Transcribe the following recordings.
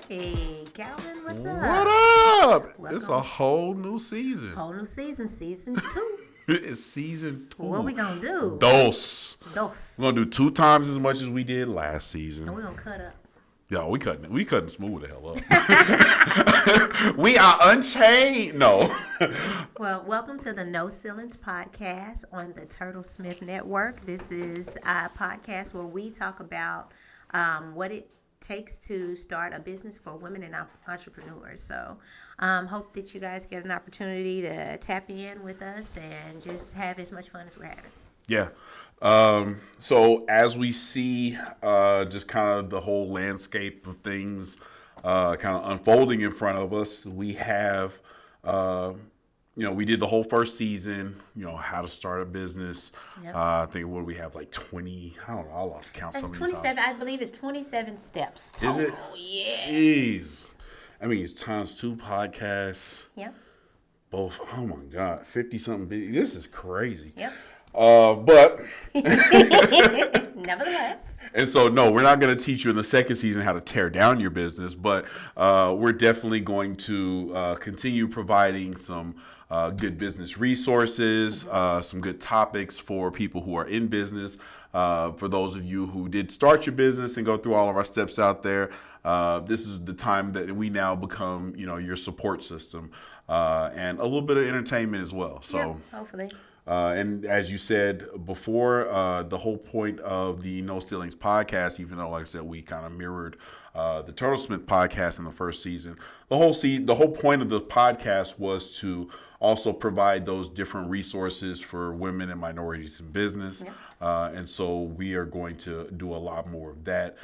Hey, Calvin, what's up? What up? Welcome. It's a whole new season. Whole new season, season 2. It's season 2. What we gonna do? Dos. Dos. We're gonna do 2 times as much as we did last season. And we gonna cut up. Yo, we cutting smooth the hell up. We are unchained. No. Well, welcome to the No Ceilings podcast on the Turtlesmith Network. This is a podcast where we talk about what it takes to start a business for women and entrepreneurs. So hope that you guys get an opportunity to tap in with us and just have as much fun as we're having. Yeah. So as we see just kind of the whole landscape of things kind of unfolding in front of us, we have, we did the whole first season, how to start a business. Yep. I think what do we have, like 20, I don't know, I lost count. That's so many 27, times. I believe it's 27 steps total. Is it? Yes. Jeez. I mean, it's times 2 podcasts. Yep. Both, oh my God, 50-something. This is crazy. Yep. But nevertheless. And so, no, we're not going to teach you in the second season how to tear down your business, but we're definitely going to continue providing some good business resources, some good topics for people who are in business. For those of you who did start your business and go through all of our steps out there, this is the time that we now become, your support system and a little bit of entertainment as well. So, yeah, hopefully. And as you said before, the whole point of the No Ceilings podcast, even though, like I said, we kind of mirrored the Turtlesmith podcast in the first season, the whole point of the podcast was to also provide those different resources for women and minorities in business. Yeah. And so we are going to do a lot more of that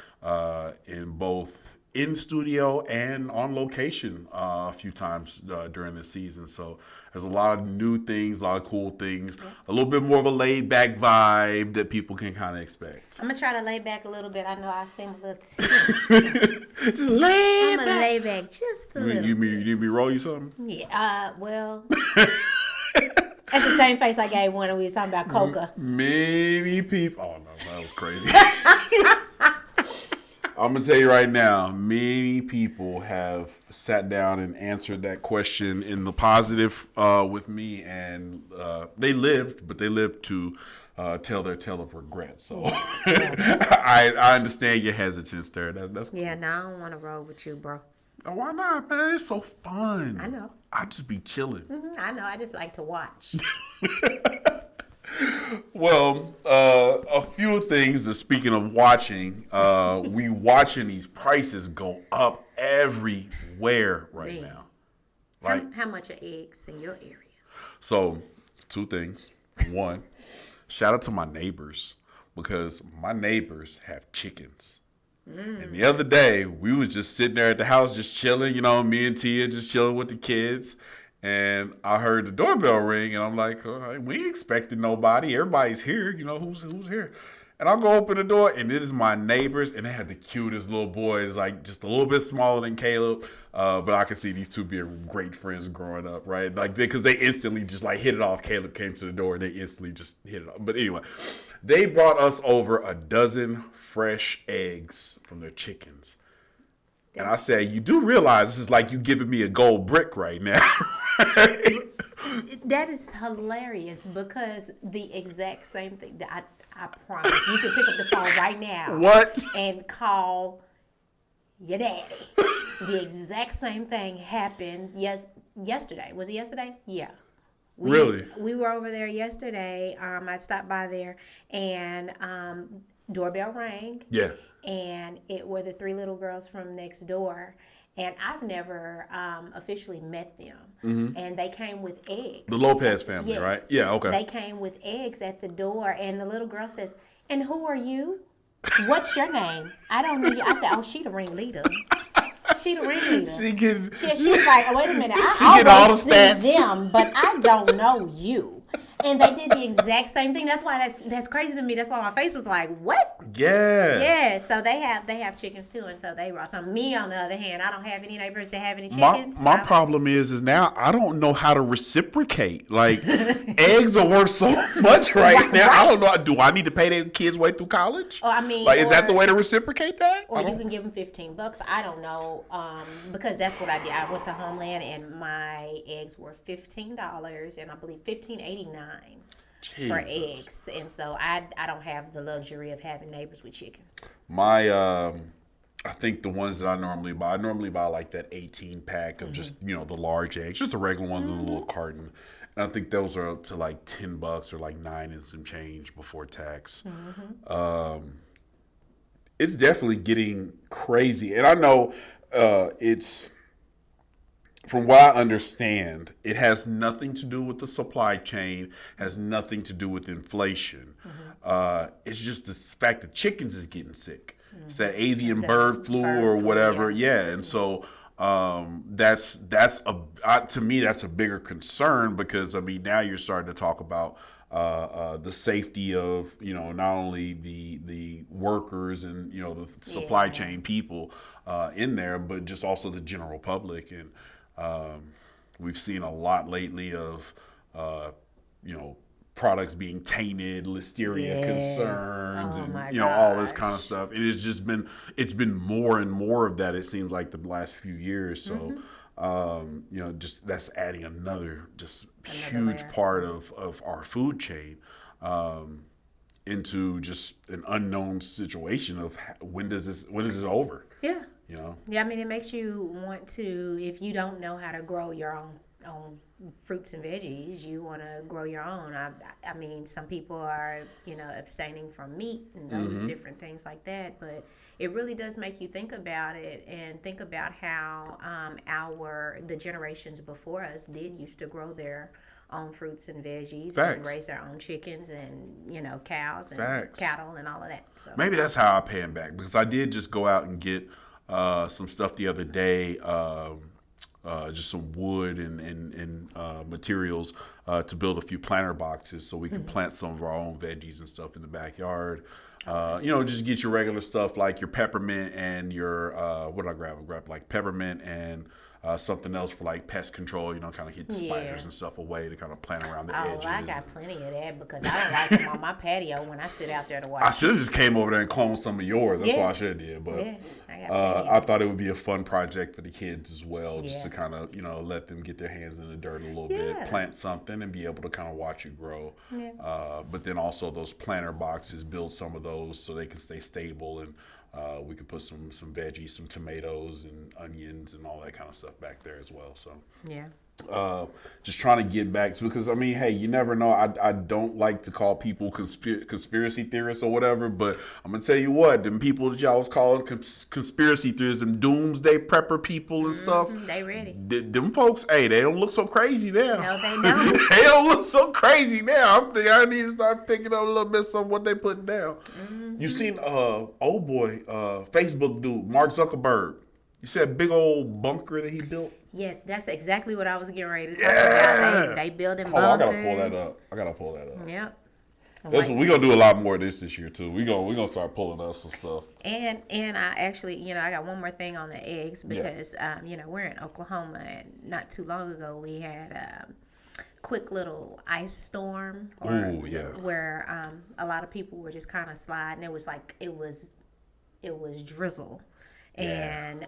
in both in studio and on location a few times during this season. So there's a lot of new things, a lot of cool things, yeah. A little bit more of a laid back vibe that people can kind of expect. I'm going to try to lay back a little bit. I know I seem a little tense. Just lay I'm back. going to lay back just a little. You need me to roll you something? Yeah, well, that's the same face I gave when we was talking about coca. Many people, oh no, that was crazy. I'm going to tell you right now, many people have sat down and answered that question in the positive with me, and they lived to tell their tale of regret. So I understand your hesitance there. That's cool. Yeah, no, I don't want to roll with you, bro. Oh, why not, man? It's so fun. I know. I just be chilling. Mm-hmm, I know. I just like to watch. Well, a few things. Speaking of watching, we watching these prices go up everywhere right now. Like, how much are eggs in your area? So, 2 things. 1, shout out to my neighbors, because my neighbors have chickens. And the other day, we was just sitting there at the house, just chilling, me and Tia just chilling with the kids. And I heard the doorbell ring, and I'm like, all right, we ain't expecting nobody. Everybody's here, who's here. And I'll go open the door, and it is my neighbors, and they had the cutest little boys, like just a little bit smaller than Caleb. But I could see these 2 being great friends growing up, right? Like, because they instantly just like hit it off. Caleb came to the door, and they instantly just hit it off. But anyway, they brought us over a dozen fresh eggs from their chickens. And I said, you do realize this is like you giving me a gold brick right now. That is hilarious, because the exact same thing that I promise you can pick up the phone right now. What? And call your daddy. The exact same thing happened yesterday. Was it yesterday? Yeah. Really? We were over there yesterday. I stopped by there, and doorbell rang. Yeah. And it were the 3 little girls from next door. And I've never officially met them. Mm-hmm. And they came with eggs. The Lopez family, yes. Right? Yeah, okay. They came with eggs at the door. And the little girl says, and who are you? What's your name? I don't know you. I said, oh, she the ringleader. She the ringleader. She was like, oh, wait a minute. I always see them, but I don't know you. And they did the exact same thing. That's why that's crazy to me. That's why my face was like, what? Yeah. Yeah. So they have chickens too, and so they brought some. Me on the other hand, I don't have any neighbors that have any chickens. My problem is now I don't know how to reciprocate. Like eggs are worth so much right now. I don't know. Do I need to pay their kids way through college? Oh, I mean, like, is that the way to reciprocate that? Or you can give them $15. I don't know, because that's what I did. I went to Homeland and my eggs were $15, and I believe $15.89 for eggs. And so I don't have the luxury of having neighbors with chickens. I think the ones that I normally buy like that 18 pack of just, the large eggs, just the regular ones in a little carton. And I think those are up to like $10 or like $9 and some change before tax. It's definitely getting crazy. And I know it's, from what I understand, it has nothing to do with the supply chain, has nothing to do with inflation. It's just the fact that chickens is getting sick. It's that avian bird flu or whatever. Yeah. And so that's to me, that's a bigger concern because, I mean, now you're starting to talk about the safety of, not only the workers and, the supply chain people in there, but just also the general public. And we've seen a lot lately of, products being tainted, listeria concerns, and all this kind of stuff. It has just been more and more of that. It seems like the last few years. So, just that's adding another huge layer. Part of our food chain into just an unknown situation of when is this over? Yeah. Yeah, I mean, it makes you want to, if you don't know how to grow your own fruits and veggies, you want to grow your own. I mean, some people are, abstaining from meat and those different things like that, but it really does make you think about it and think about how the generations before us used to grow their own fruits and veggies and raise their own chickens and, cows and cattle and all of that. So maybe that's how I pay them back, because I did just go out and get some stuff the other day, just some wood and materials to build a few planter boxes so we can plant some of our own veggies and stuff in the backyard. Just get your regular stuff like your peppermint and your, what did I grab? I grabbed like peppermint and something else for like pest control, kind of hit the spiders and stuff away to kind of plant around the edges. Oh, I got plenty of that because I don't like them on my patio when I sit out there to watch. I should have just came over there and cloned some of yours. That's what I should have did. But I thought it would be a fun project for the kids as well, just to kind of, let them get their hands in the dirt a little bit, plant something and be able to kind of watch it grow. But then also those planter boxes, build some of those so they can stay stable, and we could put some veggies, some tomatoes and onions and all that kind of stuff back there as well. So just trying to get back to, because I mean, hey, you never know. I don't like to call people conspiracy theorists or whatever, but I'm gonna tell you what, them people that y'all was calling conspiracy theorists, them doomsday prepper people and stuff, they ready. Them folks, hey, they don't look so crazy now. No, they don't. They don't look so crazy now. I'm thinking I need to start picking up a little bit of what they putting down. You seen old boy Facebook dude Mark Zuckerberg? You see that big old bunker that he built? Yes, that's exactly what I was getting ready to talk about. They building bunkers. I gotta pull that up. Yep. We're gonna do a lot more of this year too. We're gonna start pulling up some stuff. And I actually, I got one more thing on the eggs because we're in Oklahoma, and not too long ago we had a quick little ice storm where a lot of people were just kind of sliding. It was like it was drizzle. And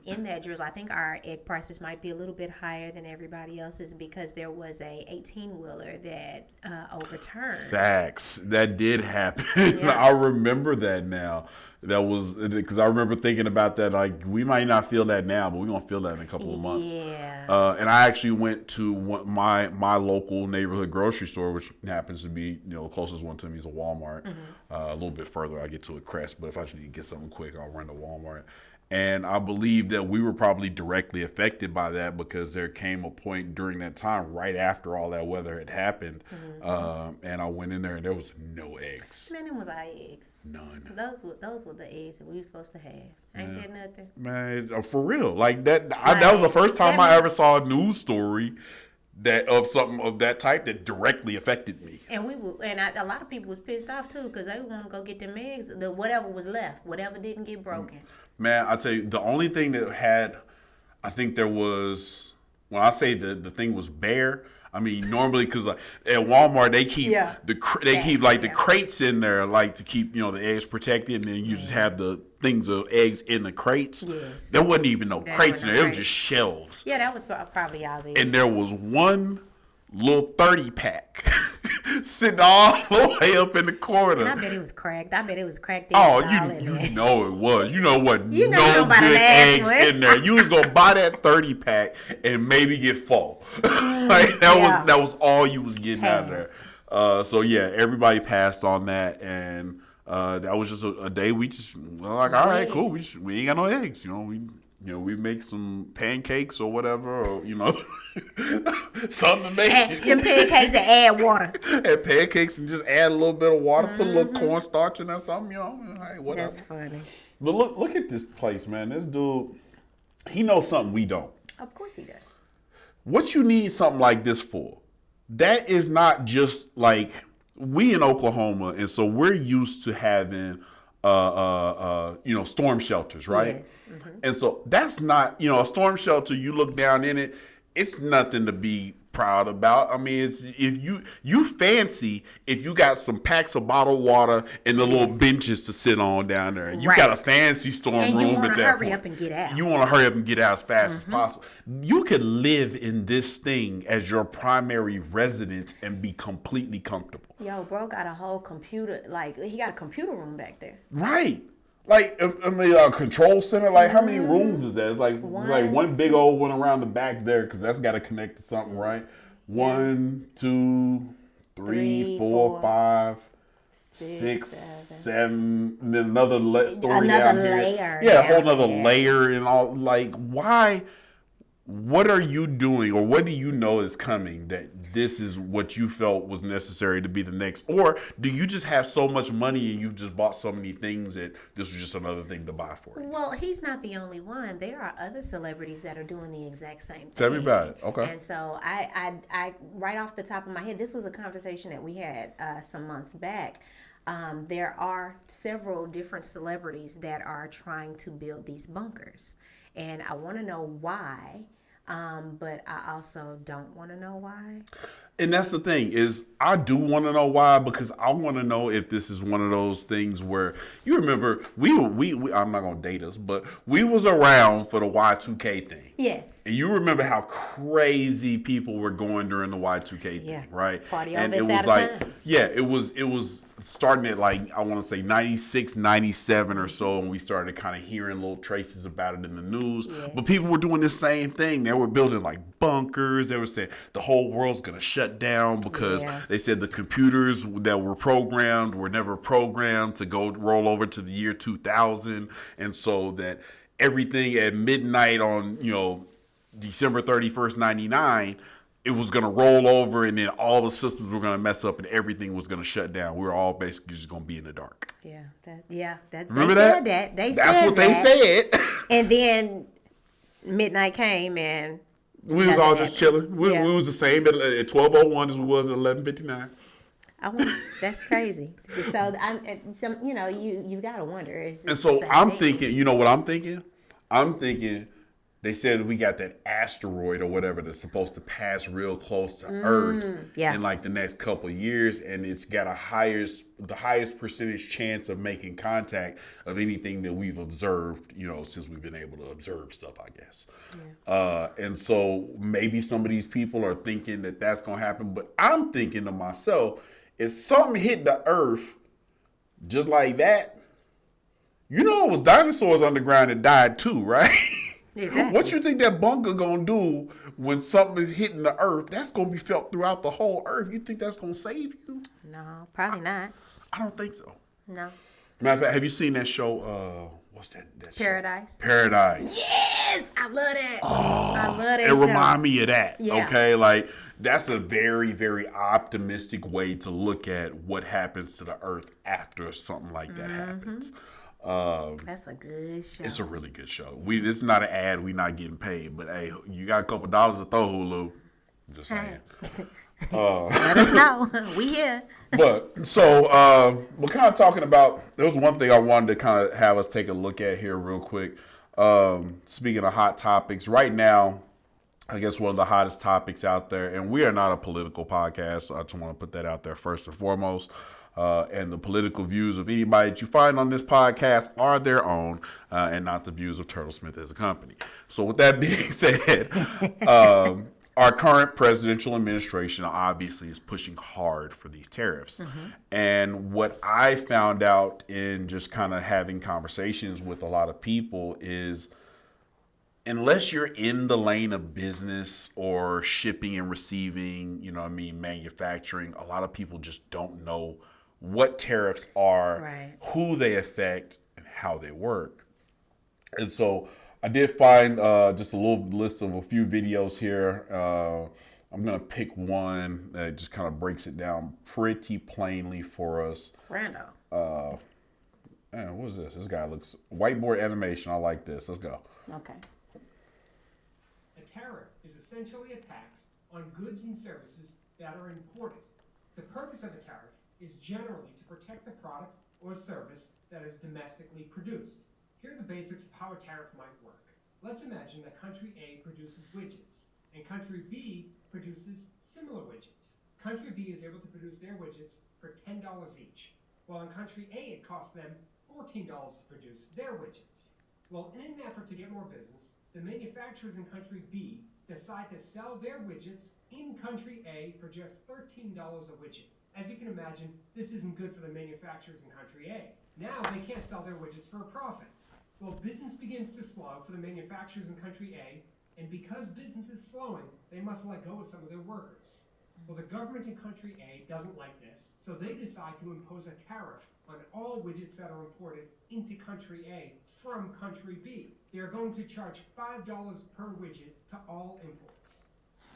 in that drizzle, I think our egg prices might be a little bit higher than everybody else's because there was a 18-wheeler that overturned. Facts. That did happen. I remember that now. That was because I remember thinking about that. Like, we might not feel that now, but we're going to feel that in a couple of months. Yeah. And I actually went to my local neighborhood grocery store, which happens to be, the closest one to me is a Walmart. A little bit further, I get to a Crest, but if I just need to get something quick, I'll run to Walmart. And I believe that we were probably directly affected by that because there came a point during that time, right after all that weather had happened, and I went in there and there was no eggs. Man, them was our eggs. None. Those were the eggs that we were supposed to have. Ain't that nothing? Man, for real. Like that. That was the first time I ever saw a news story that of something of that type that directly affected me. And a lot of people was pissed off too because they want to go get them eggs. Whatever was left, whatever didn't get broken. Man, I tell you, the only thing that had, I think there was, when I say the thing was bare, I mean normally because like at Walmart they keep the crates in there like to keep the eggs protected, and then you just have the things of eggs in the crates. Yes. There wasn't even no crates in there; it was just shelves. Yeah, that was probably y'all's. And there was one little 30-pack sitting all the way up in the corner. And I bet it was cracked. Oh, you know it was. You know what? You know no nobody good eggs asked me. in there. You was gonna buy that 30-pack and maybe get full. Like that was all you was getting out of there. So yeah, everybody passed on that, and that was just a day we just like, all right, cool. We ain't got no eggs. We make some pancakes or whatever, or something to make. Them pancakes and add water. And pancakes and just add a little bit of water, put a little cornstarch in there, something, hey, whatever. That's funny. But look at this place, man. This dude, he knows something we don't. Of course he does. What you need something like this for? That is not just like we in Oklahoma, and so we're used to having storm shelters, right? Yes. Mm-hmm. And so that's not, a storm shelter, you look down in it, it's nothing to be proud about. I mean, it's if you fancy if you got some packs of bottled water and the little benches to sit on down there. You got a fancy storm room at that point. You want to hurry up and get out. You want to hurry up and get out as fast as possible. You could live in this thing as your primary residence and be completely comfortable. Yo, bro got a whole computer, he got a computer room back there. Right. Like, I mean, a control center, like, how many rooms is that? It's like one big old one around the back there, because that's got to connect to something, right? 1, 2, 3, 4, 5, 6, 7, and then another story down here. Layer. Yeah, a whole nother layer and all. Like, why? What are you doing, or what do you know is coming that this is what you felt was necessary to be the next? Or do you just have so much money and you just bought so many things that this was just another thing to buy for you? Well, he's not the only one. There are other celebrities that are doing the exact same thing. Tell me about it. Okay. And so I right off the top of my head, this was a conversation that we had some months back. There are several different celebrities that are trying to build these bunkers. And I want to know why. But I also don't want to know why. And that's the thing is I do want to know why, because I want to know if this is one of those things where you remember we I'm not going to date us, but we was around for the Y2K thing. Yes. And you remember how crazy people were going during the Y2K thing, right? Party and all it this was out of time. it was starting at like, I want to say 96, 97 or so, and we started kind of hearing little traces about it in the news. Yeah. But people were doing the same thing. They were building like bunkers. They were saying the whole world's going to shut down because they said the computers that were programmed were never programmed to go roll over to the year 2000. And so that everything at midnight on, December 31st, 99, it was going to roll over, and then all the systems were going to mess up and everything was going to shut down. We were all basically just going to be in the dark. Remember that? That's what they said. And then midnight came and we was all just chilling. We was the same at 12:01 as we was at 11:59. That's crazy. So you gotta wonder. And so I'm thinking, you know what I'm thinking? I'm thinking they said we got that asteroid or whatever that's supposed to pass real close to Earth in like the next couple of years, and it's got the highest percentage chance of making contact of anything that we've observed, since we've been able to observe stuff, I guess. Yeah. And so maybe some of these people are thinking that that's going to happen, but I'm thinking to myself, if something hit the Earth just like that, it was dinosaurs underground that died too, right? Exactly. What you think that bunker gonna do when something is hitting the Earth? That's gonna be felt throughout the whole Earth. You think that's gonna save you? No, probably not. I don't think so. No. Matter of fact, have you seen that show? What's that Paradise. Show? Paradise. Yes, I love that. Oh, I love that. It remind me of that. Yeah. Okay, like that's a very, very optimistic way to look at what happens to the Earth after something like that happens. That's a good show. It's a really good show. This is not an ad. We're not getting paid, but hey, you got a couple dollars to throw, Hulu. Just saying. Let us know. We here. But so we're kind of talking about. There was one thing I wanted to kind of have us take a look at here real quick. Speaking of hot topics, right now, I guess one of the hottest topics out there, and we are not a political podcast, so I just want to put that out there first and foremost. And the political views of anybody that you find on this podcast are their own, and not the views of Turtlesmith as a company. So with that being said, our current presidential administration obviously is pushing hard for these tariffs. And what I found out in just kind of having conversations with a lot of people is, unless you're in the lane of business or shipping and receiving, manufacturing, a lot of people just don't know what tariffs are, Right. who they affect, and how they work. And so I did find just a little list of a few videos here. I'm going to pick one that just kind of breaks it down pretty plainly for us. Randall. Man, what is this? This guy looks whiteboard animation. I like this. Let's go. Okay. A tariff is essentially a tax on goods and services that are imported. The purpose of a tariff is generally to protect the product or service that is domestically produced. Here are the basics of how a tariff might work. Let's imagine that country A produces widgets, and country B produces similar widgets. Country B is able to produce their widgets for $10 each, while in country A it costs them $14 to produce their widgets. Well, in an effort to get more business, the manufacturers in country B decide to sell their widgets in country A for just $13 a widget. As you can imagine, this isn't good for the manufacturers in country A. Now they can't sell their widgets for a profit. Well, business begins to slow for the manufacturers in country A, and because business is slowing, they must let go of some of their workers. Well, the government in country A doesn't like this, so they decide to impose a tariff on all widgets that are imported into country A from country B. They are going to charge $5 per widget to all imports.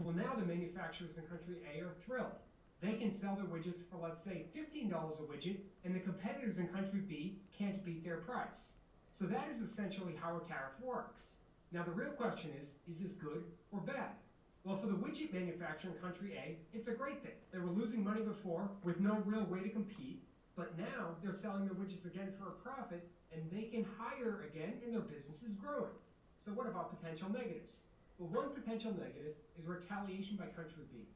Well, now the manufacturers in country A are thrilled. They can sell their widgets for, let's say, $15 a widget, and the competitors in country B can't beat their price. So that is essentially how a tariff works. Now the real question is this good or bad? Well, for the widget manufacturer in country A, it's a great thing. They were losing money before with no real way to compete, but now they're selling their widgets again for a profit, and they can hire again, and their business is growing. So what about potential negatives? Well, one potential negative is retaliation by country B.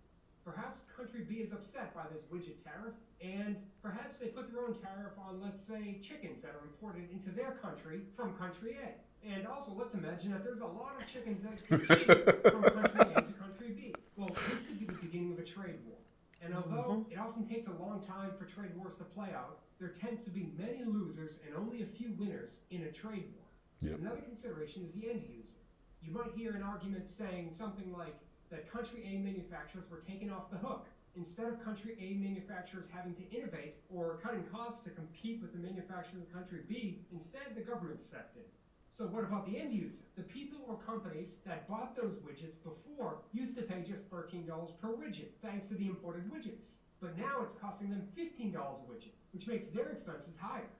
Perhaps country B is upset by this widget tariff, and perhaps they put their own tariff on, let's say, chickens that are imported into their country from country A. And also, let's imagine that there's a lot of chickens that get shipped from country A to country B. Well, this could be the beginning of a trade war. And although it often takes a long time for trade wars to play out, there tends to be many losers and only a few winners in a trade war. Yep. Another consideration is the end user. You might hear an argument saying something like that country A manufacturers were taken off the hook. Instead of country A manufacturers having to innovate or cutting costs to compete with the manufacturers of country B, instead the government stepped in. So what about the end user? The people or companies that bought those widgets before used to pay just $13 per widget, thanks to the imported widgets. But now it's costing them $15 a widget, which makes their expenses higher.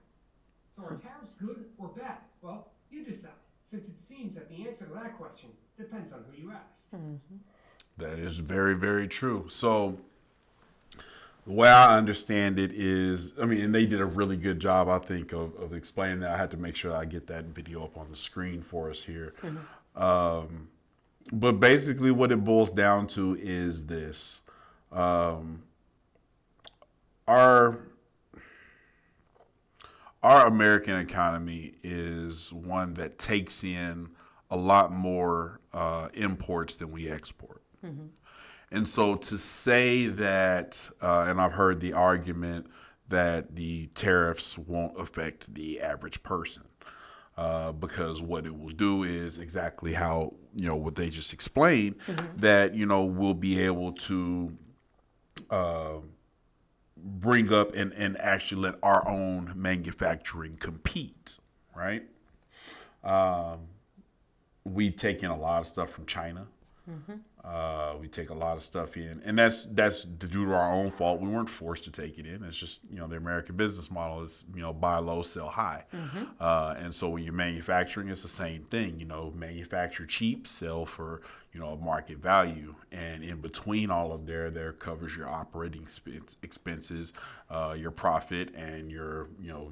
So are tariffs good or bad? Well, you decide, since it seems that the answer to that question depends on who you ask. That is very, very true. So the way I understand it is, and they did a really good job, I think, of explaining that. I had to make sure I get that video up on the screen for us here. But basically what it boils down to is this. Our American economy is one that takes in a lot more imports than we export. And so to say that, and I've heard the argument that the tariffs won't affect the average person, because what it will do is exactly how, what they just explained, that, we'll be able to bring up and actually let our own manufacturing compete, right? We take in a lot of stuff from China. We take a lot of stuff in, and that's due to our own fault. We weren't forced to take it in. It's just the American business model is buy low, sell high, and so when you're manufacturing, it's the same thing. Manufacture cheap, sell for market value, and in between all of there covers your operating expenses, your profit, and your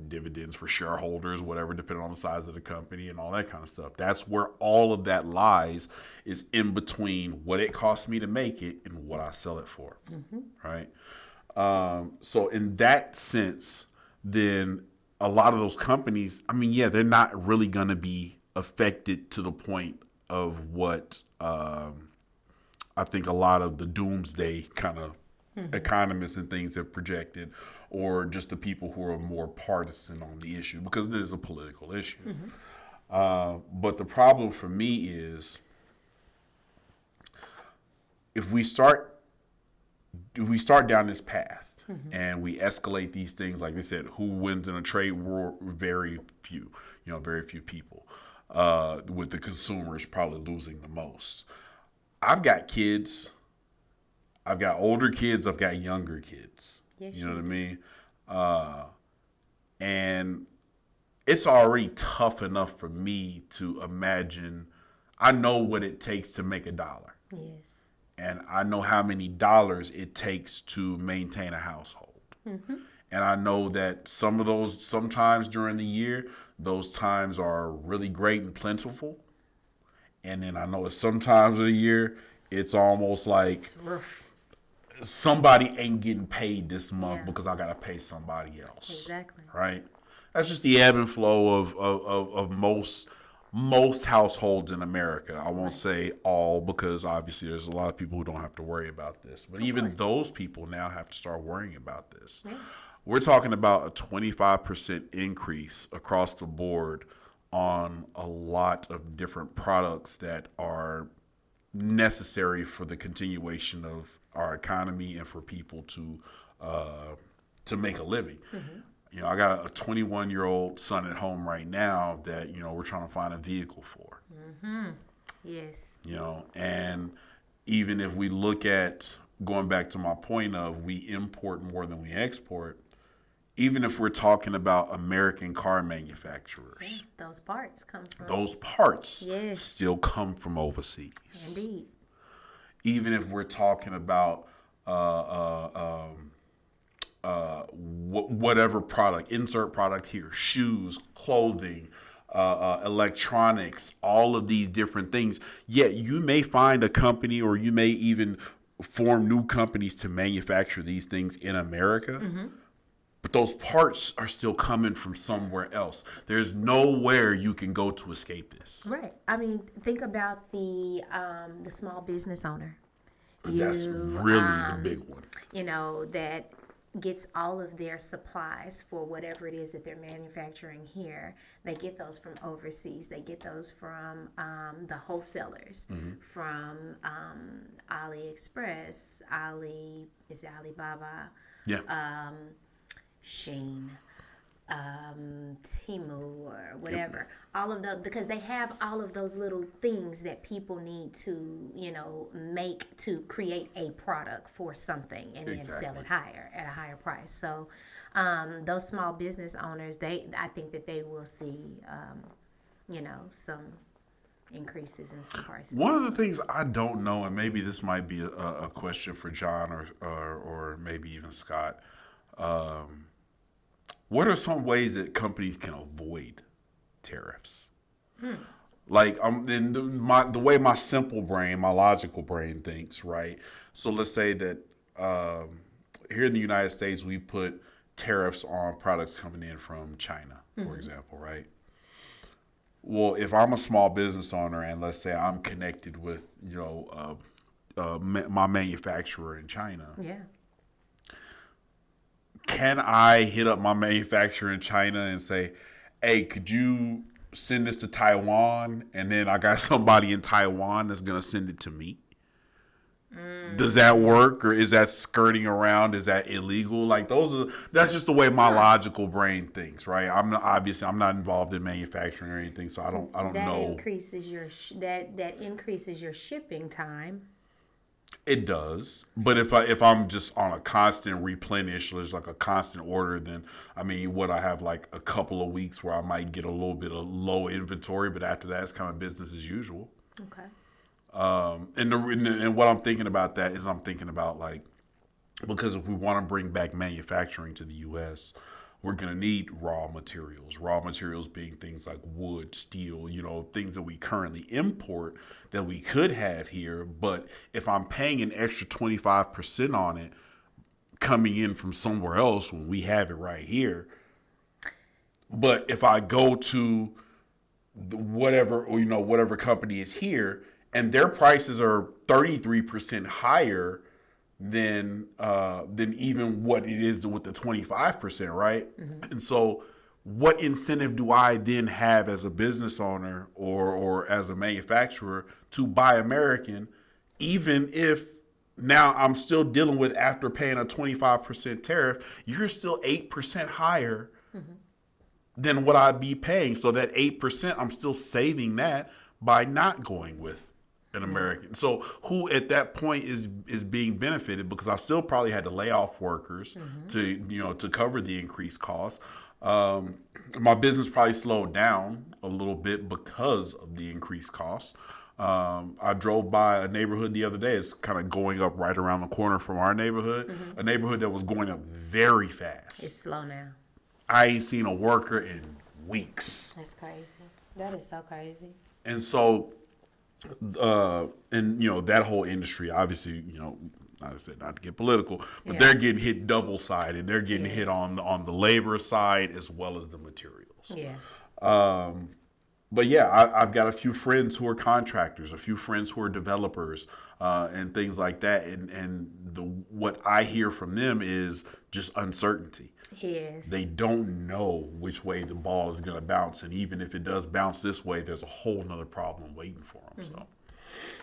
dividends for shareholders, whatever, depending on the size of the company and all that kind of stuff. That's where all of that lies, is in between what it costs me to make it and what I sell it for, right? So in that sense, then a lot of those companies, they're not really going to be affected to the point of what I think a lot of the doomsday kind of economists and things have projected, or just the people who are more partisan on the issue, because it is a political issue. But the problem for me is, if we start down this path and we escalate these things, like they said, who wins in a trade war? Very few, very few people. With the consumers probably losing the most. I've got kids. I've got older kids. I've got younger kids. Yes, you know what I mean? And it's already tough enough for me to imagine. I know what it takes to make $1. Yes. And I know how many dollars it takes to maintain a household. And I know that sometimes during the year, those times are really great and plentiful. And then I know that sometimes of the year, it's almost like somebody ain't getting paid this month because I got to pay somebody else. Exactly. Right? That's just the ebb and flow of most households in America. I won't say all, because obviously there's a lot of people who don't have to worry about this. But even those people now have to start worrying about this. Yeah. We're talking about a 25% increase across the board on a lot of different products that are necessary for the continuation of our economy and for people to make a living. I got a 21-year-old son at home right now that, we're trying to find a vehicle for. Yes. And even if we look at, going back to my point of, we import more than we export, even if we're talking about American car manufacturers, those parts come from. Those parts still come from overseas. Indeed. Even if we're talking about whatever product, insert product here, shoes, clothing, electronics, all of these different things. Yet you may find a company, or you may even form new companies to manufacture these things in America. But those parts are still coming from somewhere else. There's nowhere you can go to escape this. Right. Think about the small business owner. That's really the big one. That gets all of their supplies for whatever it is that they're manufacturing here. They get those from overseas. They get those from the wholesalers, from AliExpress, Alibaba, Shein, Temu, or whatever. All of those, because they have all of those little things that people need to, make to create a product for something, and then sell it at a higher price. So those small business owners, I think that they will see, some increases in some prices. One of the things I don't know, and maybe this might be a question for John or maybe even Scott. What are some ways that companies can avoid tariffs? Like, the way my simple brain, my logical brain thinks, right? So let's say that here in the United States, we put tariffs on products coming in from China, for example, right? Well, if I'm a small business owner, and let's say I'm connected with, my manufacturer in China. Yeah. Can I hit up my manufacturer in China and say, hey, could you send this to Taiwan? And then I got somebody in Taiwan that's going to send it to me. Does that work, or is that skirting around? Is that illegal? Like, that's just the way my logical brain thinks, right? I'm not involved in manufacturing or anything, so I don't know. Increases that increases your shipping time. It does, but if I'm just on a constant replenish, there's like a constant order, then I mean, what I have like a couple of weeks where I might get a little bit of low inventory, but after that, it's kind of business as usual. Okay. And what I'm thinking about that is I'm thinking about like, because if we want to bring back manufacturing to the U.S., we're going to need raw materials. Raw materials being things like wood, steel, things that we currently import that we could have here. But if I'm paying an extra 25% on it coming in from somewhere else when we have it right here, but if I go to whatever company is here and their prices are 33% higher than even what it is with the 25%, right? Mm-hmm. And so what incentive do I then have as a business owner or as a manufacturer to buy American, even if now I'm still dealing with, after paying a 25% tariff, you're still 8% higher than what I'd be paying. So that 8%, I'm still saving that by not going with an American. So who at that point is being benefited, because I still probably had to lay off workers to cover the increased costs. My business probably slowed down a little bit because of the increased costs. I drove by a neighborhood the other day. It's kind of going up right around the corner from our neighborhood, a neighborhood that was going up very fast. It's slow now. I ain't seen a worker in weeks. That's crazy. That is so crazy. And so that whole industry, obviously, like I said, not to get political, but they're getting hit double sided. They're getting hit on the labor side as well as the materials. Yes. But yeah, I've got a few friends who are contractors, a few friends who are developers, and things like that. And what I hear from them is just uncertainty. Yes. They don't know which way the ball is going to bounce. And even if it does bounce this way, there's a whole nother problem waiting for them. So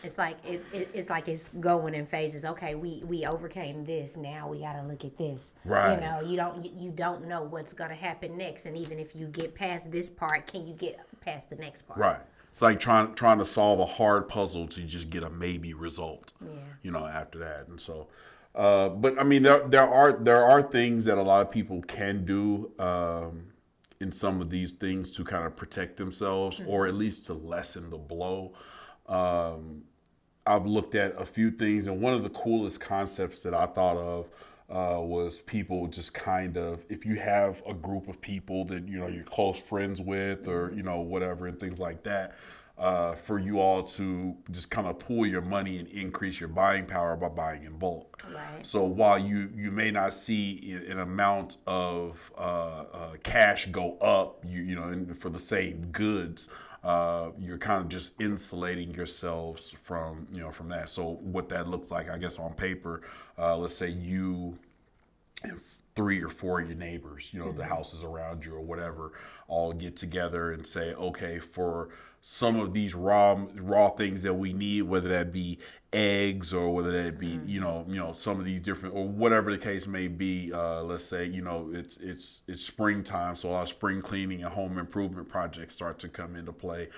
it's like it's going in phases. Okay, we overcame this. Now we got to look at this. Right. You don't know what's going to happen next. And even if you get past this part, can you get past the next part? Right. It's like trying to solve a hard puzzle to just get a maybe result. Yeah. After that. And so but I mean, there are things that a lot of people can do in some of these things to kind of protect themselves, or at least to lessen the blow. I've looked at a few things, and one of the coolest concepts that I thought of was people just kind of, if you have a group of people that you're close friends with, or whatever, and things like that. For you all to just kind of pool your money and increase your buying power by buying in bulk. Right. So while you may not see an amount of cash go up, for the same goods, you're kind of just insulating yourselves from that. So what that looks like, I guess, on paper, let's say you and 3 or 4 of your neighbors, the houses around you or whatever, all get together and say, okay, for some of these raw things that we need, whether that be eggs or whether that be some of these different, or whatever the case may be, let's say it's springtime, so a lot of spring cleaning and home improvement projects start to come into play.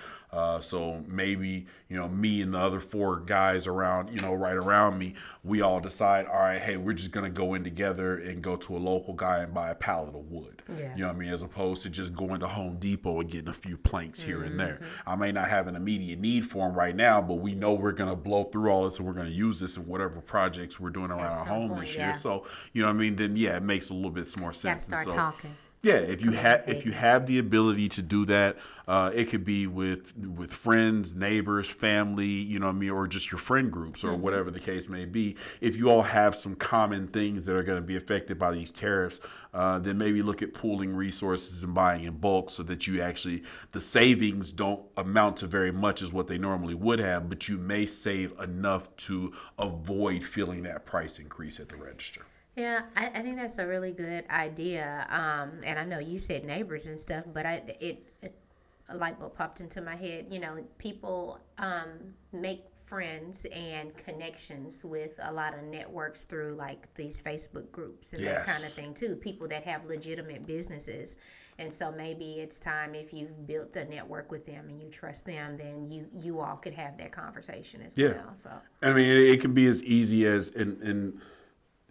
So maybe me and the other 4 guys around right around me, we all decide, all right, hey, we're just gonna go in together and go to a local guy and buy a pallet of wood. Yeah. You know what I mean, as opposed to just going to Home Depot and getting a few planks here and there. I may not have an immediate need for them right now, but we know we're gonna blow through all this and we're gonna use this in whatever projects we're doing around our home this year. So what I mean, then it makes a little bit more sense. Gotta start talking. Yeah, if you have the ability to do that, it could be with friends, neighbors, family, or just your friend groups or whatever the case may be. If you all have some common things that are going to be affected by these tariffs, then maybe look at pooling resources and buying in bulk, so that the savings don't amount to very much as what they normally would have, but you may save enough to avoid feeling that price increase at the register. Yeah, I think that's a really good idea. And I know you said neighbors and stuff, but a light bulb popped into my head. You know, people make friends and connections with a lot of networks through like these Facebook groups and that kind of thing too. People that have legitimate businesses. And so maybe it's time, if you've built a network with them and you trust them, then you all could have that conversation as well. So I mean, it can be as easy as and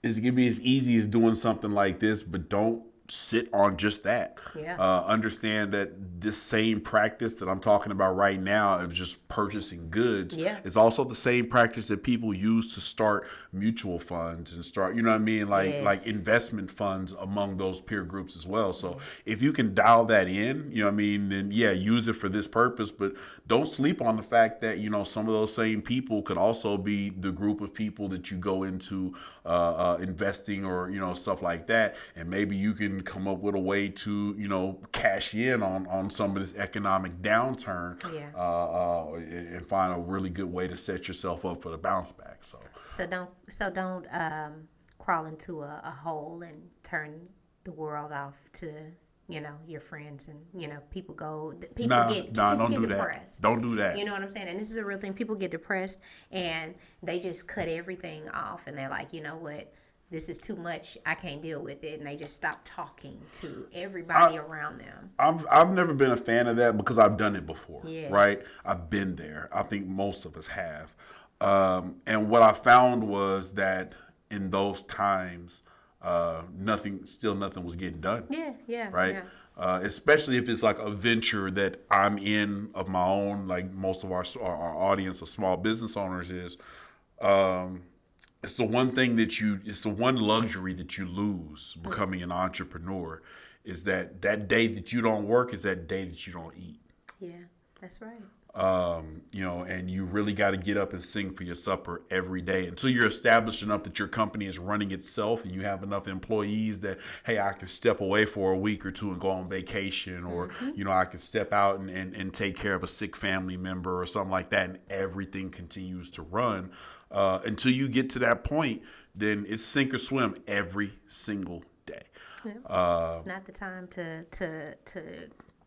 it can be as easy as doing something like this, but don't sit on just that. Understand that this same practice that I'm talking about right now of just purchasing goods is also the same practice that people use to start mutual funds and start, you know what I mean, like investment funds among those peer groups as well. So if you can dial that in, you know what I mean, then use it for this purpose, but don't sleep on the fact that, you know, some of those same people could also be the group of people that you go into investing or, you know, stuff like that. And maybe you can come up with a way to, you know, cash in on some of this economic downturn and find a really good way to set yourself up for the bounce back. So don't crawl into a hole and turn the world off to, you know, your friends, and, you know, people get depressed. Don't do that. You know what I'm saying? And this is a real thing. People get depressed and they just cut everything off, and they're like, you know what? This is too much. I can't deal with it. And they just stop talking to everybody around them. I've never been a fan of that because I've done it before, right? I've been there. I think most of us have. And what I found was that in those times, nothing was getting done. Right? Especially if it's like a venture that I'm in of my own, like most of our audience of small business owners is, it's the one luxury that you lose becoming an entrepreneur, is that day that you don't work is that day that you don't eat. Yeah, that's right. You know, and you really got to get up and sing for your supper every day until you're established enough that your company is running itself and you have enough employees that, hey, I can step away for a week or two and go on vacation, or, you know, I can step out and take care of a sick family member or something like that, and everything continues to run. Until you get to that point, then it's sink or swim every single day. It's not the time to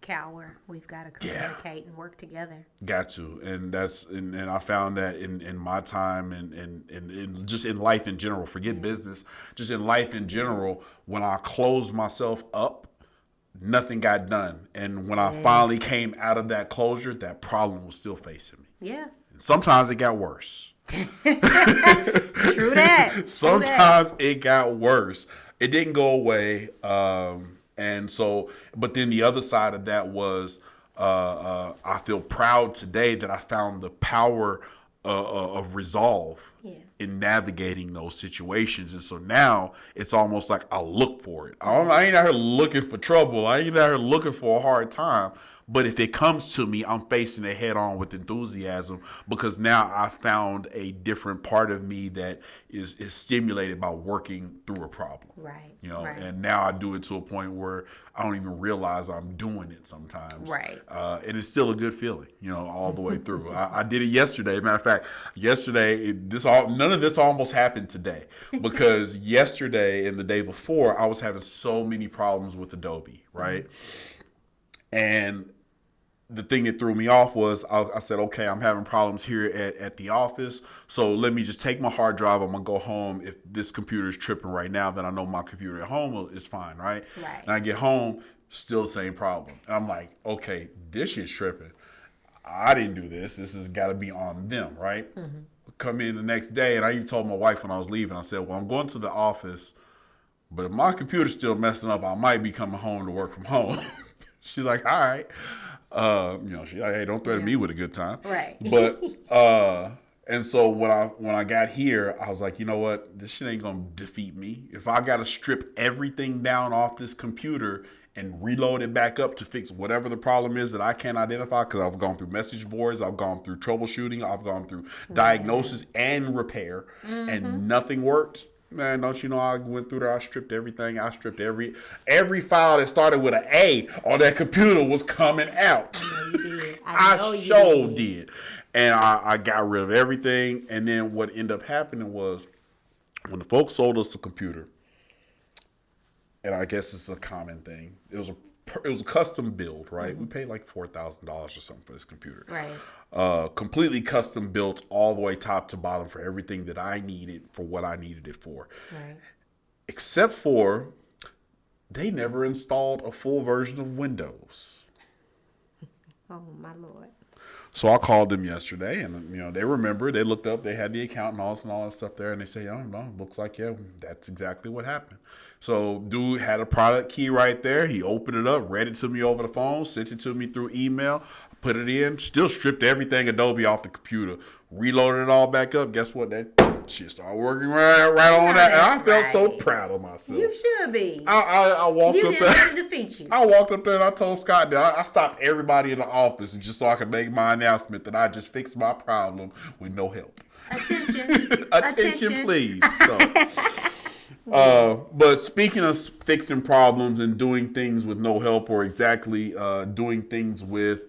cower. We've got to communicate and work together. Got to, and I found that in my time and just in life in general. Forget business, just in life in general. When I closed myself up, nothing got done, and when I finally came out of that closure, that problem was still facing me. Yeah. And sometimes it got worse. True that. Sometimes it got worse. It didn't go away. And so, but then the other side of that was, I feel proud today that I found the power of resolve in navigating those situations. And so now it's almost like I look for it. I ain't out here looking for trouble. I ain't out here looking for a hard time. But if it comes to me, I'm facing it head on with enthusiasm, because now I found a different part of me that is stimulated by working through a problem. Right. You know, and now I do it to a point where I don't even realize I'm doing it sometimes. Right. And it's still a good feeling, you know, all the way through. I did it yesterday. Matter of fact, yesterday, none of this almost happened today, because yesterday and the day before, I was having so many problems with Adobe, right? And the thing that threw me off was I said, okay, I'm having problems here at the office, so let me just take my hard drive. I'm going to go home. If this computer is tripping right now, then I know my computer at home is fine, right? And I get home, still the same problem. And I'm like, okay, this shit's tripping. I didn't do this. This has got to be on them, right? Come in the next day, and I even told my wife when I was leaving, I said, well, I'm going to the office, but if my computer's still messing up, I might be coming home to work from home. She's like, all right. You know, she's like, hey, don't threaten me with a good time. Right. But, and so when I got here, I was like, you know what? This shit ain't going to defeat me. If I got to strip everything down off this computer and reload it back up to fix whatever the problem is that I can't identify, because I've gone through message boards, I've gone through troubleshooting, I've gone through diagnosis and repair, and nothing worked. Man, don't you know I went through there, I stripped everything. I stripped every file that started with an A on that computer was coming out. I sure did. And I got rid of everything. And then what ended up happening was, when the folks sold us the computer, and I guess it's a common thing, it was it was a custom build, right? We paid like $4,000 or something for this computer. Right. Completely custom built all the way top to bottom for everything that I needed for what I needed it for. Right. Except for they never installed a full version of Windows. Oh my Lord. So I called them yesterday, and they remembered. They looked up, they had the account and all that stuff there, and they say, "Oh no, looks like that's exactly what happened." So dude had a product key right there. He opened it up, read it to me over the phone, sent it to me through email, put it in, still stripped everything Adobe off the computer, reloaded it all back up. Guess what? That shit started working right on that, and I felt so proud of myself. You should be. I walked You up didn't there. let it defeat you. I walked up there and I told Scott that I stopped everybody in the office and just so I could make my announcement that I just fixed my problem with no help. Attention. Attention, please. So, but speaking of fixing problems and doing things with no help, or exactly doing things with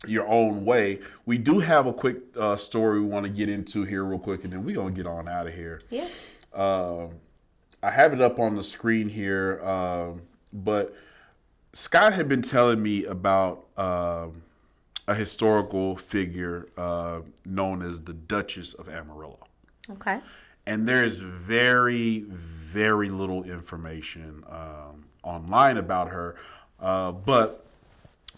your own way, we do have a quick story we want to get into here real quick, and then we're going to get on out of here. Yeah. I have it up on the screen here, but Scott had been telling me about a historical figure known as the Duchess of Amarillo. Okay. And there is very, very little information online about her, but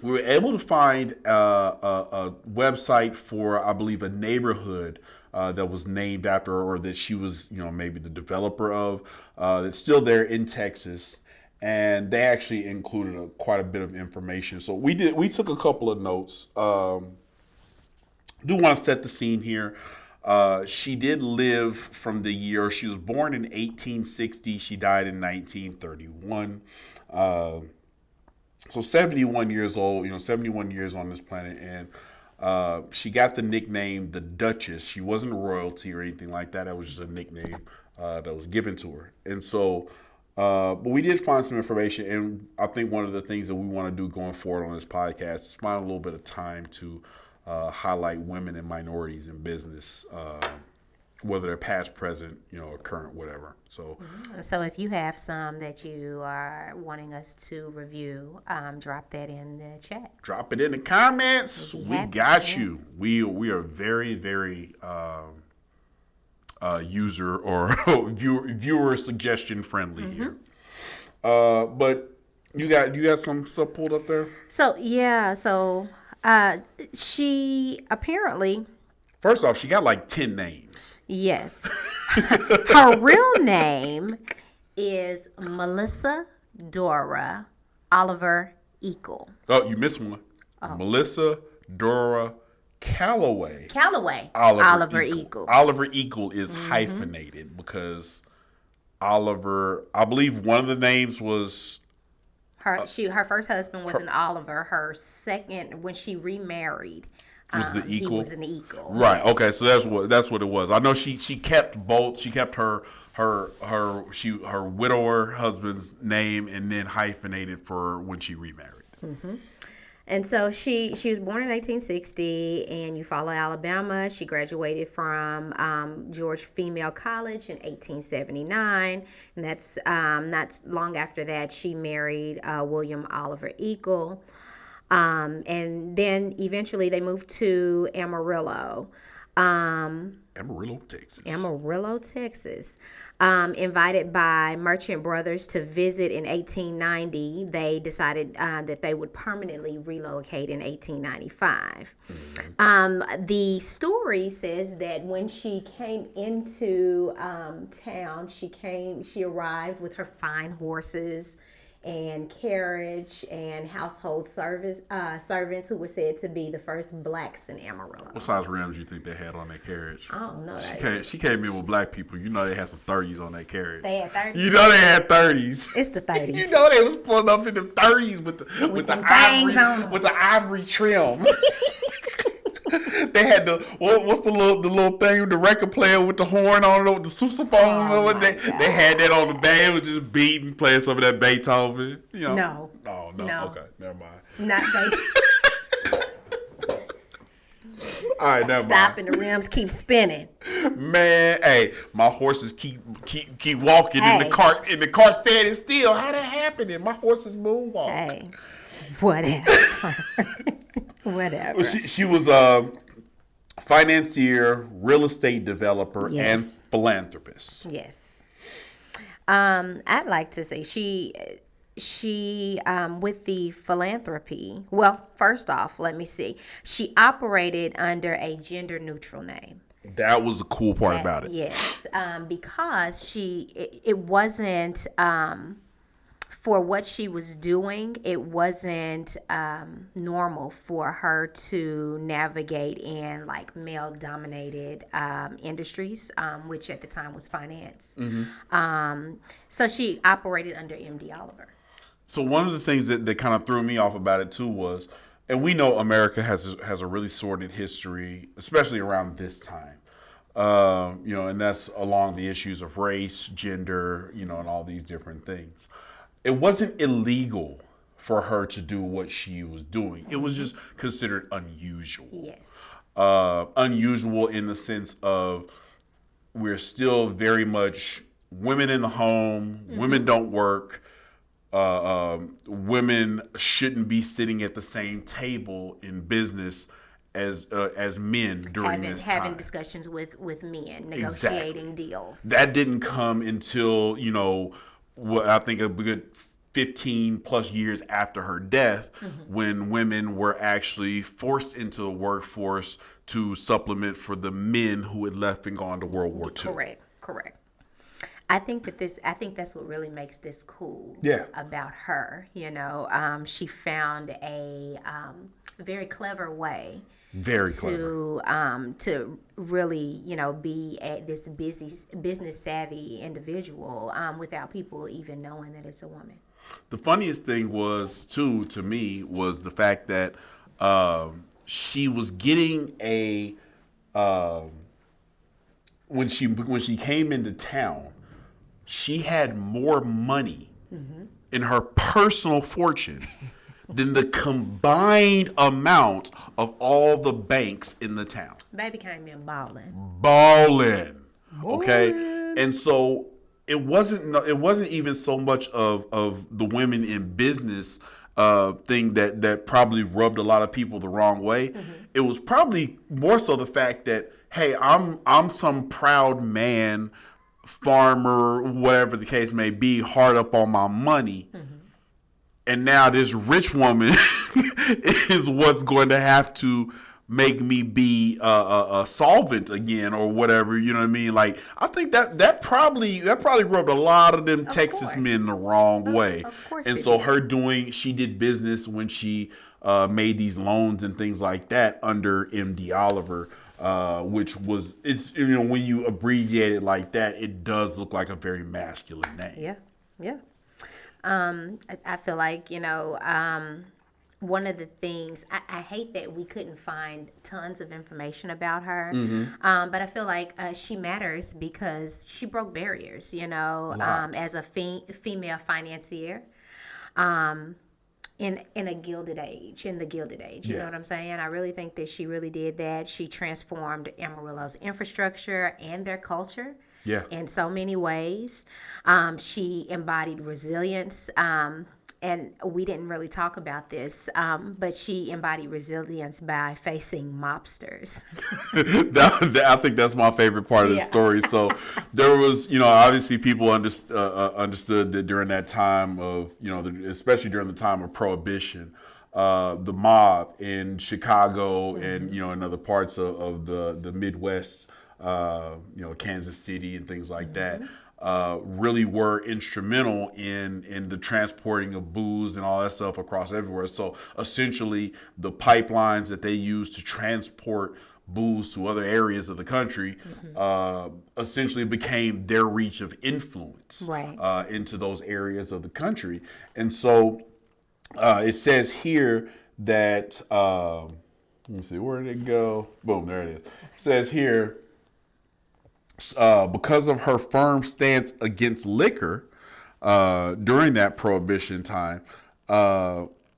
we were able to find a website for, I believe, a neighborhood that was named after her, or that she was, maybe the developer of, that's still there in Texas. And they actually included quite a bit of information. So we took a couple of notes. Do want to set the scene here. She did live from the year, she was born in 1860. She died in 1931. So 71 years old, 71 years on this planet. And she got the nickname the Duchess. She wasn't royalty or anything like that. That was just a nickname that was given to her. And so, but we did find some information. And I think one of the things that we want to do going forward on this podcast is find a little bit of time to highlight women and minorities in business, whether they're past, present, or current, whatever. So if you have some that you are wanting us to review, drop that in the chat. Drop it in the comments. We got you. We are very, very user or viewer suggestion friendly here. But you got some stuff pulled up there? So she apparently, first off, she got like 10 names. Yes. Her real name is Melissa Dora Oliver Eagle. Oh, you missed one. Melissa Dora Calloway. Oliver Eagle. Oliver Eagle is hyphenated because Oliver, I believe one of the names was her first husband was an Oliver. Her second, when she remarried, was the Eagle. He was an Eagle. Right. Yes. Okay. So that's what it was. I know she kept both. She kept her widower husband's name and then hyphenated for when she remarried. Mm-hmm. And so she was born in 1860 in Eufaula, Alabama. She graduated from George Female College in 1879. And that's not long after that, she married William Oliver Eagle. And then eventually they moved to Amarillo. Amarillo, Texas. Invited by merchant brothers to visit in 1890, they decided that they would permanently relocate in 1895. The story says that when she came into town, she arrived with her fine horses and carriage and household servants who were said to be the first blacks in Amarillo. What size rims do you think they had on that carriage? I don't know. She came in with black people. You know they had some 30s on that carriage. They had 30s? You know they had 30s. It's the 30s. You know they was pulling up in the 30s with the ivory trim. They had what's the little thing, the record player with the horn on it, the sousaphone. They had that on the back. It was just beating, playing some of that Beethoven. No. Oh no. Okay, never mind. Not Beethoven. All right, never Stop mind. and the rims keep spinning. Man, hey, my horses keep walking in Hey. the cart standing still. How that happening? My horses moonwalk. Hey, whatever. Whatever. Well, she was a financier, real estate developer, and Yes. philanthropist. Yes. I'd like to say she with the philanthropy. Well, first off, let me see. She operated under a gender neutral name. That was the cool part about it. Yes, because it wasn't for what she was doing. It wasn't normal for her to navigate in like male dominated industries, which at the time was finance. So she operated under MD Oliver. So one of the things that kind of threw me off about it too was, and we know America has a really sordid history, especially around this time. And that's along the issues of race, gender, and all these different things. It wasn't illegal for her to do what she was doing. It was just considered unusual. Yes. Unusual in the sense of we're still very much women in the home. Women don't work. Women shouldn't be sitting at the same table in business as men during this time. Having discussions with men, negotiating deals. That didn't come until, I think a good 15 plus years after her death, when women were actually forced into the workforce to supplement for the men who had left and gone to World War II. Correct. I think that's what really makes this cool. Yeah. About her. She found a very clever way. Very clever. To really, be this business savvy individual without people even knowing that it's a woman. The funniest thing was, too, to me, was the fact that she was getting a when she came into town, she had more money in her personal fortune than the combined amount of all the banks in the town. Baby came in balling. Okay, and so it wasn't even so much of the women in business thing that probably rubbed a lot of people the wrong way. It was probably more so the fact that, hey, I'm some proud man, farmer, whatever the case may be, hard up on my money. And now this rich woman is what's going to have to make me be a solvent again or whatever. You know what I mean? Like, I think that probably rubbed a lot of them Texas men the wrong way. Of course. And so she did business when she made these loans and things like that under MD Oliver. Which was, when you abbreviate it like that, it does look like a very masculine name. Yeah. I feel like, one of the things, I hate that we couldn't find tons of information about her, but I feel like she matters because she broke barriers, as a female financier. In the Gilded Age, you know what I'm saying? I really think that she really did that. She transformed Amarillo's infrastructure and their culture in so many ways. She embodied resilience, and we didn't really talk about this, but she embodied resilience by facing mobsters. I think that's my favorite part of the story. So there was, obviously people understood that during that time of, especially during the time of Prohibition, the mob in Chicago and, in other parts of the Midwest, Kansas City and things like that, really were instrumental in the transporting of booze and all that stuff across everywhere. So essentially the pipelines that they used to transport booze to other areas of the country essentially became their reach of influence into those areas of the country. And so it says here that, let me see, where did it go? Boom, there it is. It says here, because of her firm stance against liquor during that Prohibition time,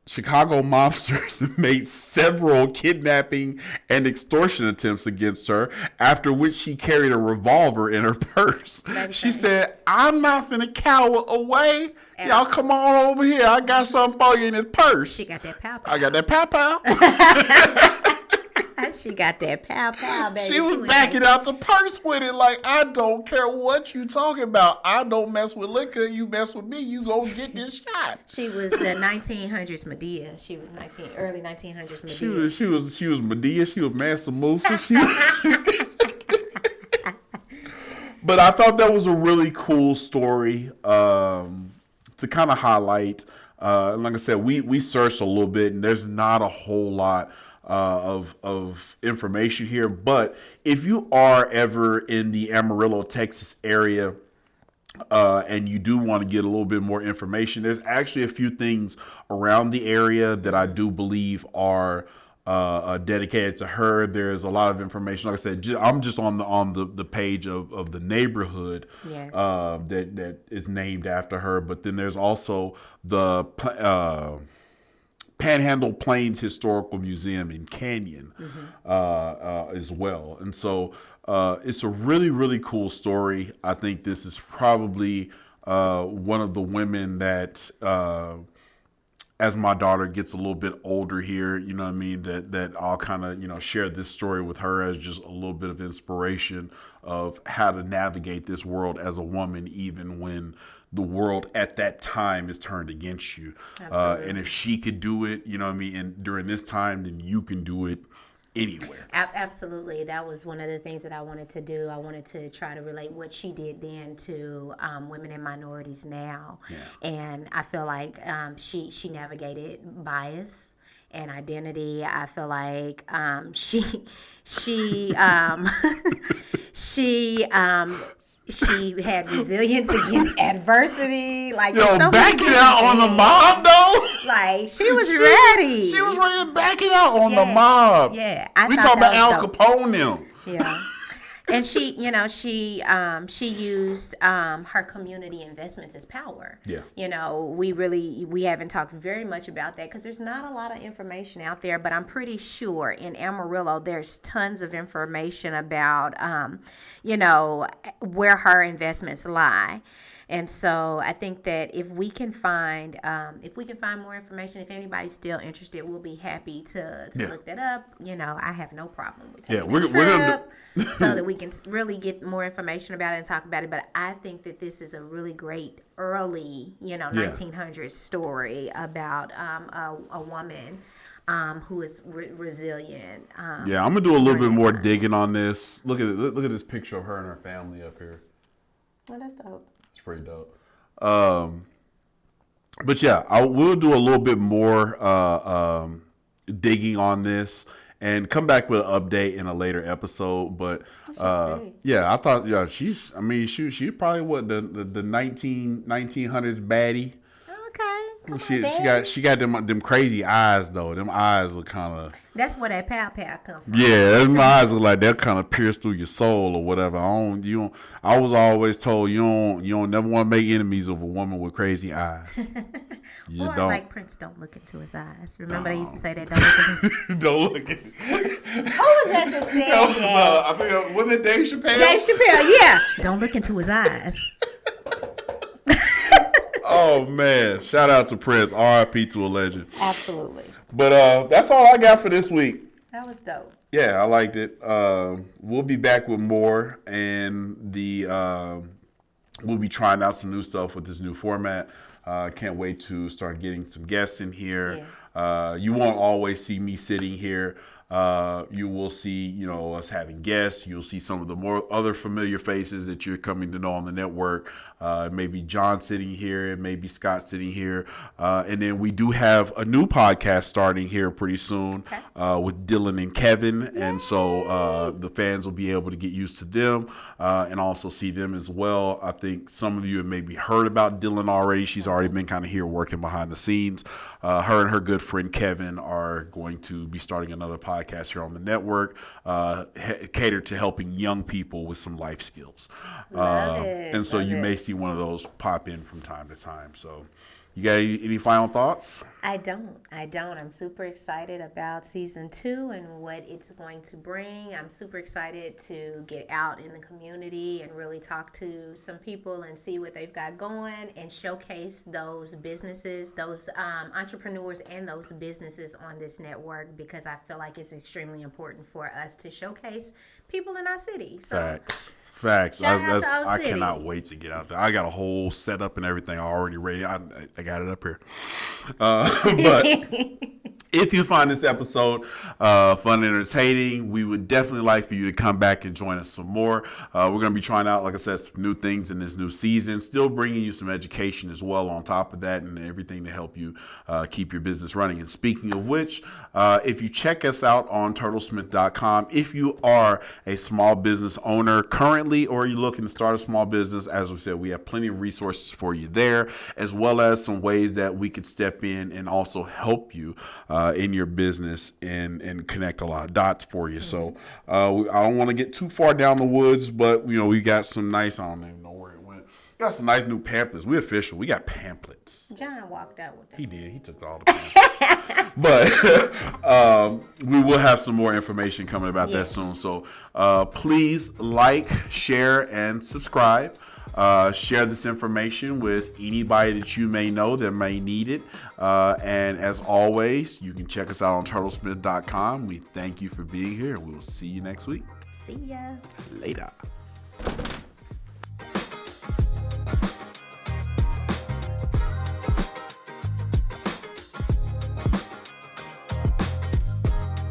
Chicago mobsters made several kidnapping and extortion attempts against her, after which she carried a revolver in her purse. She said, I'm not finna cower away. Y'all come on over here. I got something for you in this purse. She got that pow pow. I got that pow pow. She got that pow pow, baby. She was backing out the purse with it like, I don't care what you talking about. I don't mess with liquor. You mess with me, you gonna get this shot. She was the 1900s Medea. She was early 1900s Medea. She was Medea. She was Mansa Musa. But I thought that was a really cool story to kind of highlight. Like I said, we searched a little bit, and there's not a whole lot of information here. But if you are ever in the Amarillo, Texas area, and you do want to get a little bit more information, there's actually a few things around the area that I do believe are dedicated to her. There's a lot of information. Like I said, I'm just on the page of the neighborhood. Yes. That is named after her. But then there's also the Panhandle Plains Historical Museum in Canyon, as well. And so it's a really, really cool story. I think this is probably one of the women that, as my daughter gets a little bit older here, you know what I mean, that I'll kind of, share this story with her as just a little bit of inspiration of how to navigate this world as a woman, even when the world at that time is turned against you. And if she could do it, you know what I mean, and during this time, then you can do it anywhere. Absolutely. That was one of the things that I wanted to do. I wanted to try to relate what she did then to women and minorities now. Yeah. And I feel like she navigated bias and identity. I feel like she had resilience against adversity. Like, so back it out on the mob, though. Like, she was ready. She was ready to back it out on the mob. Yeah, we talking about Al Capone now. Yeah. And she used her community investments as power. Yeah. We haven't talked very much about that because there's not a lot of information out there, but I'm pretty sure in Amarillo there's tons of information about, where her investments lie. And so I think that if we can find more information, if anybody's still interested, we'll be happy to look that up. I have no problem with taking a trip so that we can really get more information about it and talk about it. But I think that this is a really great early, 1900s story about a woman who is resilient. I'm gonna do a little bit more digging on this. Look at this picture of her and her family up here. Well, that's dope. Pretty dope. But yeah, I will do a little bit more digging on this and come back with an update in a later episode. But I thought she's probably what the 1900s baddie. Okay. She got them crazy eyes though. Them eyes look kind of. That's where that pow pow come from. Yeah, them eyes look like they're kind of pierced through your soul or whatever. I was always told you don't never want to make enemies of a woman with crazy eyes. You or don't. like Prince, don't look into his eyes. Remember they used to say that. Don't look into. Don't look at. Who was that that said that? I think wasn't it Dave Chappelle? Dave Chappelle, yeah. Don't look into his eyes. Oh man! Shout out to Prince. R.I.P. to a legend. Absolutely. But that's all I got for this week. That was dope. Yeah, I liked it. We'll be back with more, and we'll be trying out some new stuff with this new format. Can't wait to start getting some guests in here. Yeah. You won't always see me sitting here. You will see, us having guests. You'll see some of the more other familiar faces that you're coming to know on the network. Maybe John sitting here, maybe Scott sitting here. And then we do have a new podcast starting here pretty soon with Dylan and Kevin. Yay! And so the fans will be able to get used to them and also see them as well. I think some of you have maybe heard about Dylan already. She's already been kind of here working behind the scenes. Her and her good friend Kevin are going to be starting another podcast here on the network, catered to helping young people with some life skills. Love it. And so you may see one of those pop in from time to time. So You got any final thoughts? I don't. I'm super excited about season 2 and what it's going to bring. I'm super excited to get out in the community and really talk to some people and see what they've got going and showcase those businesses, those entrepreneurs and those businesses on this network, because I feel like it's extremely important for us to showcase people in our city. So Facts. Shout out to I City. cannot wait to get out there. I got a whole setup and everything already ready. I got it up here. But if you find this episode fun and entertaining, we would definitely like for you to come back and join us some more. We're going to be trying out, like I said, some new things in this new season. Still bringing you some education as well on top of that, and everything to help you keep your business running. And speaking of which, if you check us out on turtlesmith.com, if you are a small business owner currently, or you're looking to start a small business, as we said, we have plenty of resources for you there, as well as some ways that we could step in and also help you in your business and connect a lot of dots for you. So I don't want to get too far down the woods, but we got some nice, I don't even know where it went. We got some nice new pamphlets. We official. We got pamphlets. John walked out with that. He did. He took all the pamphlets. But we will have some more information coming about that soon. So please like, share, and subscribe. Share this information with anybody that you may know that may need it. And as always, you can check us out on turtlesmith.com. We thank you for being here. We will see you next week. See ya. Later.